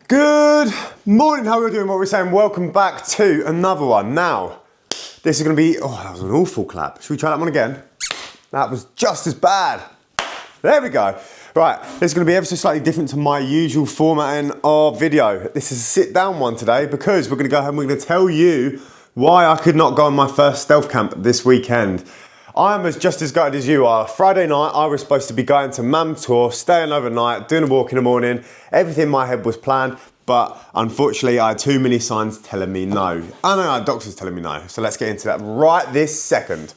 Good morning, how are we doing? What we're saying? Welcome back to another one. Now, this is going to be, that was an awful clap. Should we try that one again? That was just as bad. There we go. Right, this is going to be ever so slightly different to my usual formatting of video. This is a sit down one today because we're going to go ahead and we're going to tell you why I could not go on my first stealth camp this weekend. I'm just as gutted as you are. Friday night, I was supposed to be going to Mamtor, staying overnight, doing a walk in the morning. Everything in my head was planned, but unfortunately, I had too many signs telling me no. I know, doctors telling me no. So let's get into that right this second.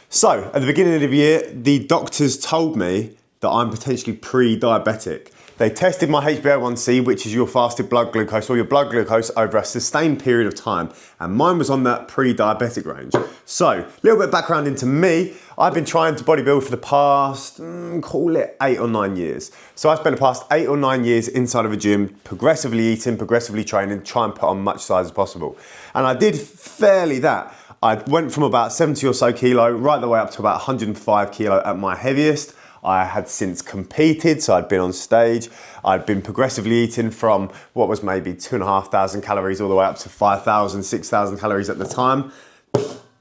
So, at the beginning of the year, the doctors told me that I'm potentially pre-diabetic. They tested my HbA1c, which is your fasted blood glucose or your blood glucose over a sustained period of time. And mine was on that pre-diabetic range. So, a little bit of background into me. I've been trying to bodybuild for the past, call it 8 or 9 years. So I spent the past 8 or 9 years inside of a gym, progressively eating, progressively training, trying to put on much size as possible. And I did fairly that. I went from about 70 or so kilo right the way up to about 105 kilo at my heaviest. I had since competed, so I'd been on stage. I'd been progressively eating from what was maybe 2,500 calories all the way up to 5,000, 6,000 calories at the time.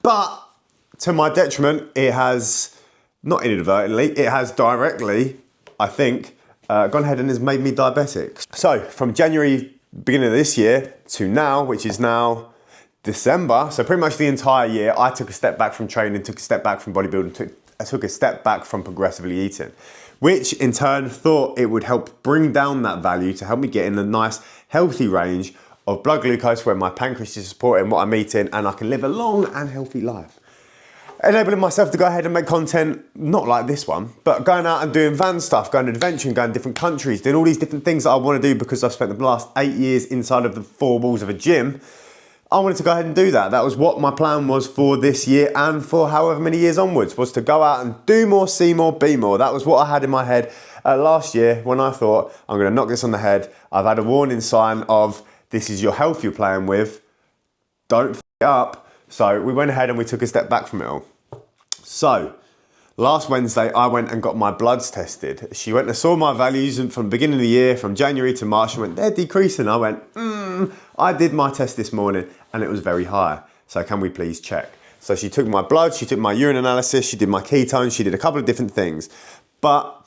But to my detriment, it has, not inadvertently, it has directly, I think, gone ahead and has made me diabetic. So from January, beginning of this year to now, which is now December, so pretty much the entire year, I took a step back from training, took a step back from bodybuilding, I took a step back from progressively eating, which in turn thought it would help bring down that value to help me get in a nice healthy range of blood glucose where my pancreas is supporting what I'm eating and I can live a long and healthy life. Enabling myself to go ahead and make content, not like this one, but going out and doing van stuff, going adventuring, going to different countries, doing all these different things that I want to do because I've spent the last 8 years inside of the 4 walls of a gym. I wanted to go ahead and do that. That was what my plan was for this year and for however many years onwards, was to go out and do more, see more, be more. That was what I had in my head last year when I thought, I'm going to knock this on the head. I've had a warning sign of, this is your health you're playing with. Don't f it up. So we went ahead and we took a step back from it all. So last Wednesday, I went and got my bloods tested. She went and saw my values and from the beginning of the year, from January to March, she went, they're decreasing. I went, I did my test this morning and it was very high. So can we please check? So she took my blood, she took my urine analysis, she did my ketones, she did a couple of different things. But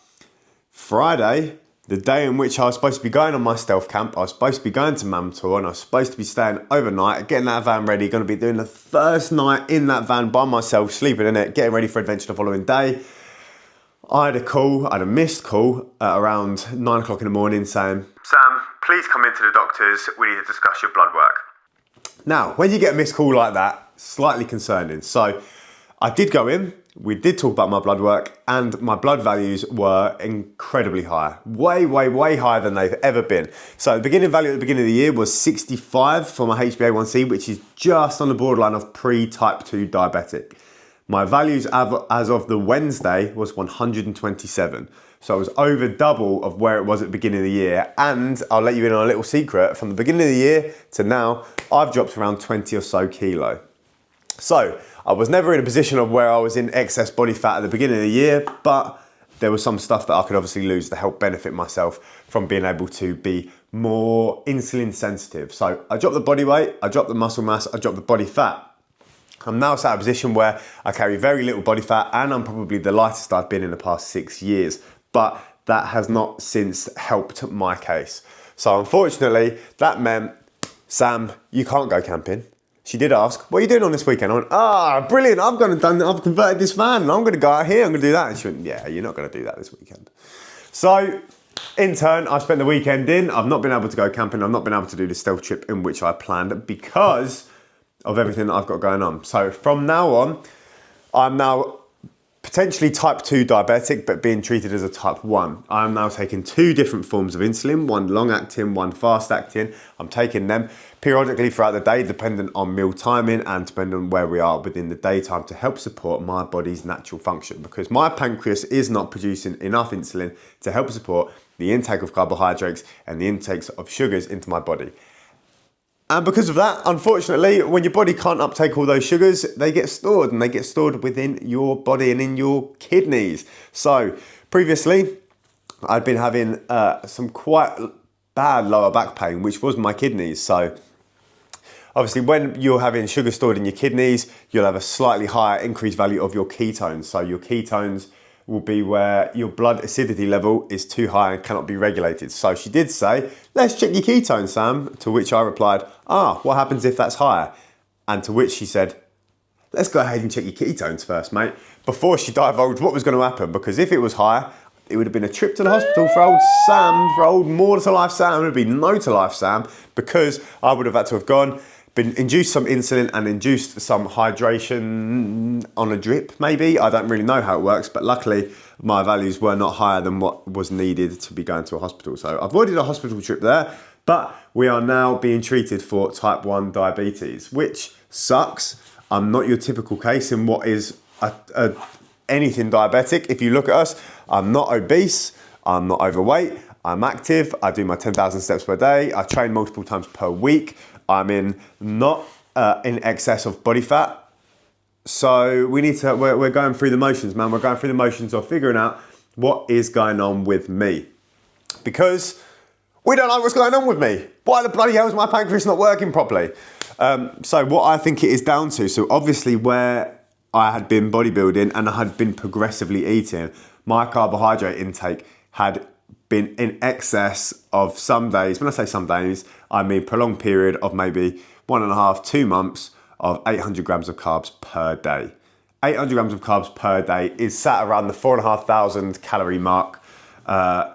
Friday, the day in which I was supposed to be going on my stealth camp, I was supposed to be going to Mamtor and I was supposed to be staying overnight, getting that van ready, going to be doing the first night in that van by myself, sleeping in it, getting ready for adventure the following day. I had a missed call at around 9 o'clock in the morning saying, Sam, please come into the doctors, we need to discuss your blood work. Now, when you get a missed call like that, slightly concerning. So I did go in, we did talk about my blood work and my blood values were incredibly high. Way, way, way higher than they've ever been. So the beginning value at the beginning of the year was 65 for my HbA1c, which is just on the borderline of pre-type 2 diabetic. My values as of the Wednesday was 127. So it was over double of where it was at the beginning of the year. And I'll let you in on a little secret. From the beginning of the year to now, I've dropped around 20 or so kilo. So I was never in a position of where I was in excess body fat at the beginning of the year, but there was some stuff that I could obviously lose to help benefit myself from being able to be more insulin sensitive. So I dropped the body weight, I dropped the muscle mass, I dropped the body fat. I'm now sat at a position where I carry very little body fat and I'm probably the lightest I've been in the past 6 years, but that has not since helped my case. So unfortunately, that meant, Sam, you can't go camping. She did ask, what are you doing on this weekend? I went, brilliant, I've converted this van and I'm gonna go out here, I'm gonna do that. And she went, yeah, you're not gonna do that this weekend. So in turn, I spent the weekend in, I've not been able to go camping, I've not been able to do the stealth trip in which I planned because of everything that I've got going on. So from now on, I'm now potentially type 2 diabetic, but being treated as a type 1. I'm now taking 2 different forms of insulin, one long acting, one fast acting. I'm taking them periodically throughout the day, dependent on meal timing and depending on where we are within the daytime to help support my body's natural function because my pancreas is not producing enough insulin to help support the intake of carbohydrates and the intakes of sugars into my body. And because of that, unfortunately, when your body can't uptake all those sugars, they get stored and they get stored within your body and in your kidneys. So previously, I'd been having some quite bad lower back pain, which was my kidneys. So obviously when you're having sugar stored in your kidneys, you'll have a slightly higher increased value of your ketones. So your ketones will be where your blood acidity level is too high and cannot be regulated. So she did say, let's check your ketones, Sam. To which I replied, what happens if that's higher? And to which she said, let's go ahead and check your ketones first, mate, before she divulged what was going to happen. Because if it was higher, it would have been a trip to the hospital for old Sam, for old more to life Sam. It would have been no to life Sam, because I would have had to have induced some insulin and induced some hydration on a drip, maybe. I don't really know how it works, but luckily my values were not higher than what was needed to be going to a hospital. So I avoided a hospital trip there, but we are now being treated for type 1 diabetes, which sucks. I'm not your typical case in what is anything diabetic. If you look at us, I'm not obese, I'm not overweight, I'm active, I do my 10,000 steps per day, I train multiple times per week, I'm not in excess of body fat. So we're going through the motions, man. We're going through the motions of figuring out what is going on with me. Because we don't know what's going on with me. Why the bloody hell is my pancreas not working properly? So what I think it is down to, so obviously where I had been bodybuilding and I had been progressively eating, my carbohydrate intake had been in excess of some days. When I say some days, I mean prolonged period of maybe 1.5, 2 months of 800 grams of carbs per day. 800 grams of carbs per day is sat around the 4,500 calorie mark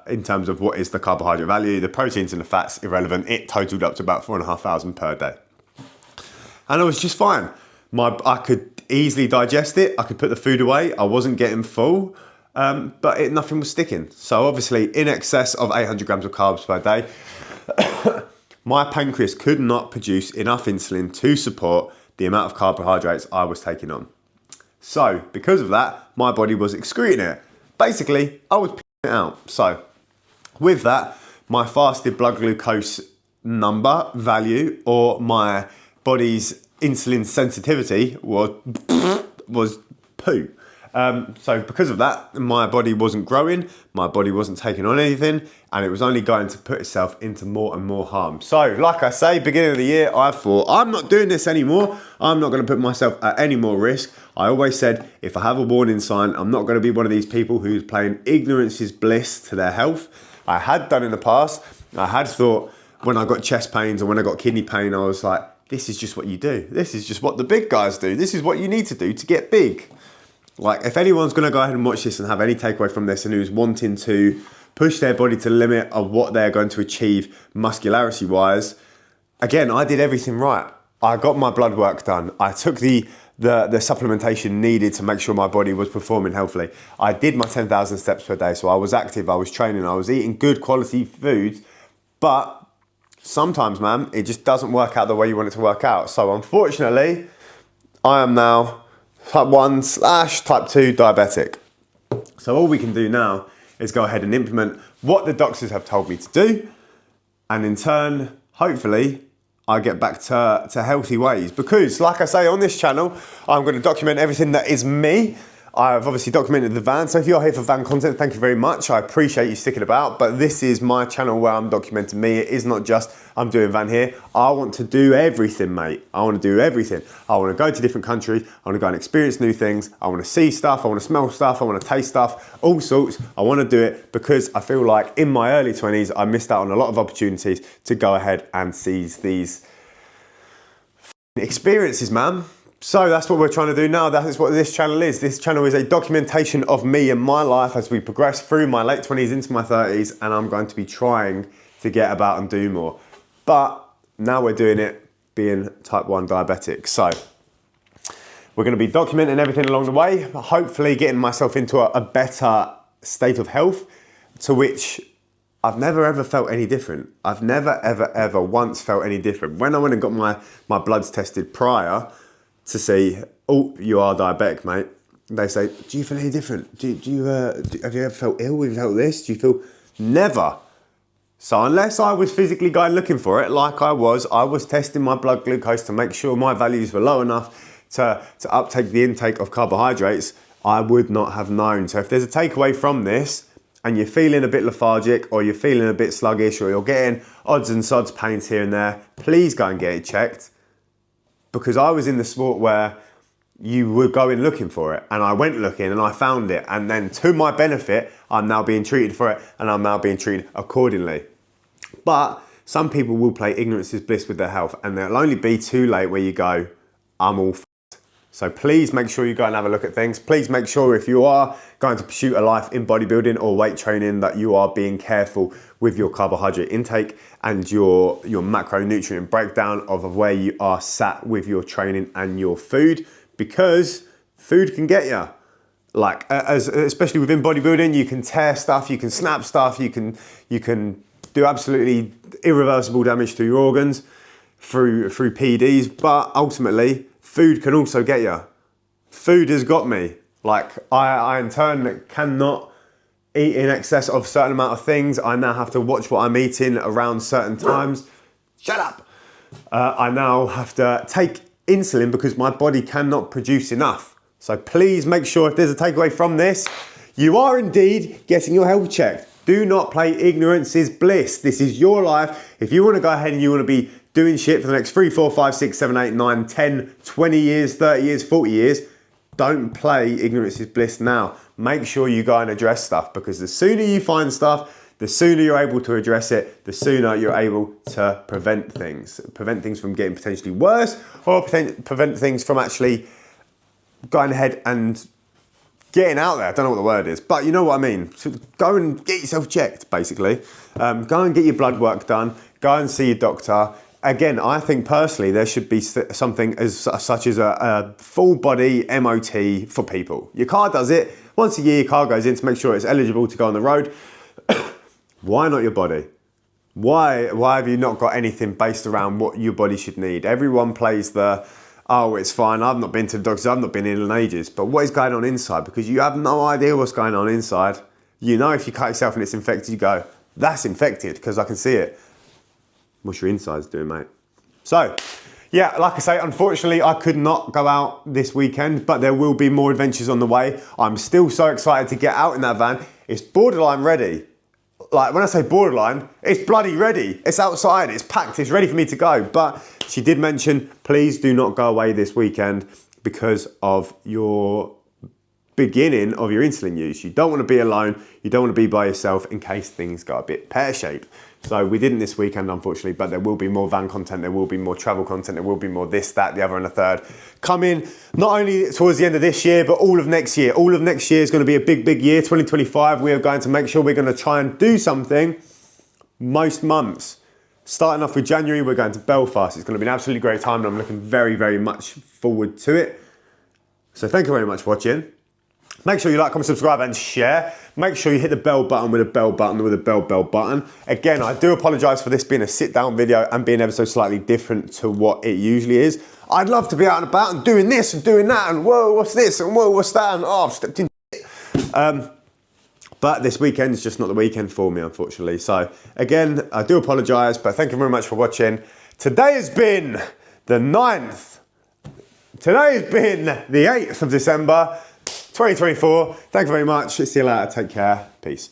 in terms of what is the carbohydrate value. The proteins and the fats, irrelevant. It totaled up to about 4,500 per day. And it was just fine. I could easily digest it. I could put the food away. I wasn't getting full. But nothing was sticking. So obviously in excess of 800 grams of carbs per day, my pancreas could not produce enough insulin to support the amount of carbohydrates I was taking on. So because of that, my body was excreting it. Basically, I was peeing it out. So with that, my fasted blood glucose number value, or my body's insulin sensitivity, was poo. So because of that, my body wasn't growing, my body wasn't taking on anything, and it was only going to put itself into more and more harm. So like I say, beginning of the year, I thought, I'm not doing this anymore. I'm not going to put myself at any more risk. I always said, if I have a warning sign, I'm not going to be one of these people who's playing ignorance is bliss to their health. I had done in the past. I had thought when I got chest pains or when I got kidney pain, I was like, this is just what you do. This is just what the big guys do. This is what you need to do to get big. Like, if anyone's going to go ahead and watch this and have any takeaway from this and who's wanting to push their body to the limit of what they're going to achieve muscularity-wise, again, I did everything right. I got my blood work done. I took the supplementation needed to make sure my body was performing healthily. I did my 10,000 steps per day, so I was active, I was training, I was eating good quality foods, but sometimes, man, it just doesn't work out the way you want it to work out. So unfortunately, I am now type 1/type 2 diabetic. So all we can do now is go ahead and implement what the doctors have told me to do. And in turn, hopefully, I get back to healthy ways. Because like I say on this channel, I'm going to document everything that is me. I've obviously documented the van. So if you're here for van content, thank you very much. I appreciate you sticking about. But this is my channel where I'm documenting me. It is not just I'm doing van here. I want to do everything, mate. I want to do everything. I want to go to different countries. I want to go and experience new things. I want to see stuff. I want to smell stuff. I want to taste stuff, all sorts. I want to do it because I feel like in my early 20s, I missed out on a lot of opportunities to go ahead and seize these experiences, man. So that's what we're trying to do now. That is what this channel is. This channel is a documentation of me and my life as we progress through my late 20s into my 30s, and I'm going to be trying to get about and do more. But now we're doing it being type 1 diabetic. So we're going to be documenting everything along the way, hopefully getting myself into a better state of health, to which I've never ever felt any different. I've never ever once felt any different. When I went and got my bloods tested prior to say, oh, you are diabetic, mate, they say, do you feel any different? Have you ever felt ill? Have you felt this? Do you feel? Never. So unless I was physically going looking for it, like I was testing my blood glucose to make sure my values were low enough to uptake the intake of carbohydrates, I would not have known. So if there's a takeaway from this, and you're feeling a bit lethargic, or you're feeling a bit sluggish, or you're getting odds and sods pains here and there, please go and get it checked. Because I was in the sport where you were going looking for it, and I went looking and I found it, and then to my benefit, I'm now being treated for it, and I'm now being treated accordingly. But some people will play ignorance is bliss with their health, and there'll only be too late where you go, I'm all f***ed. So please make sure you go and have a look at things. Please make sure if you are going to pursue a life in bodybuilding or weight training that you are being careful with your carbohydrate intake and your macronutrient breakdown of where you are sat with your training and your food, because food can get you. Like, especially within bodybuilding, you can tear stuff, you can snap stuff, you can do absolutely irreversible damage to your organs through PEDs, but ultimately, food can also get you. Food has got me. Like, I in turn cannot eat in excess of a certain amount of things. I now have to watch what I'm eating around certain times. Shut up. I now have to take insulin because my body cannot produce enough. So please make sure, if there's a takeaway from this, you are indeed getting your health checked. Do not play ignorance is bliss. This is your life. If you want to go ahead and you want to be doing shit for the next 3, 4, 5, 6, 7, 8, 9, 10, 20 years, 30 years, 40 years, don't play ignorance is bliss now. Make sure you go and address stuff, because the sooner you find stuff, the sooner you're able to address it, the sooner you're able to prevent things. Prevent things from getting potentially worse, or prevent things from actually going ahead and getting out there. I don't know what the word is, but you know what I mean. So go and get yourself checked, basically. Go and get your blood work done. Go and see your doctor. Again, I think personally there should be something such as a full body MOT for people. Your car does it. Once a year, your car goes in to make sure it's eligible to go on the road. Why not your body? Why have you not got anything based around what your body should need? Everyone plays the, oh, it's fine, I've not been to the doctors, I've not been in ages. But what is going on inside? Because you have no idea what's going on inside. You know, if you cut yourself and it's infected, you go, that's infected, because I can see it. What's your insides doing, mate? So, yeah, like I say, unfortunately, I could not go out this weekend, but there will be more adventures on the way. I'm still so excited to get out in that van. It's borderline ready. Like, when I say borderline, it's bloody ready. It's outside, it's packed, it's ready for me to go. But she did mention, please do not go away this weekend because of your beginning of your insulin use. You don't want to be alone. You don't want to be by yourself in case things go a bit pear-shaped. So we didn't this weekend, unfortunately, but there will be more van content, there will be more travel content, there will be more this, that, the other, and the third coming, not only towards the end of this year, but all of next year. All of next year is going to be a big, big year. 2025, we are going to make sure we're going to try and do something most months. Starting off with January, we're going to Belfast. It's going to be an absolutely great time, and I'm looking very, very much forward to it. So thank you very much for watching. Make sure you like, comment, subscribe, and share. Make sure you hit the bell button with a bell button. Again, I do apologise for this being a sit-down video and being ever so slightly different to what it usually is. I'd love to be out and about and doing this and doing that and whoa, what's this and whoa, what's that, and oh, I've stepped in shit. But this weekend is just not the weekend for me, unfortunately. So again, I do apologise, but thank you very much for watching. Today has been the 9th. Today has been the 8th of December. 2024. Thank you very much. See you later. Take care. Peace.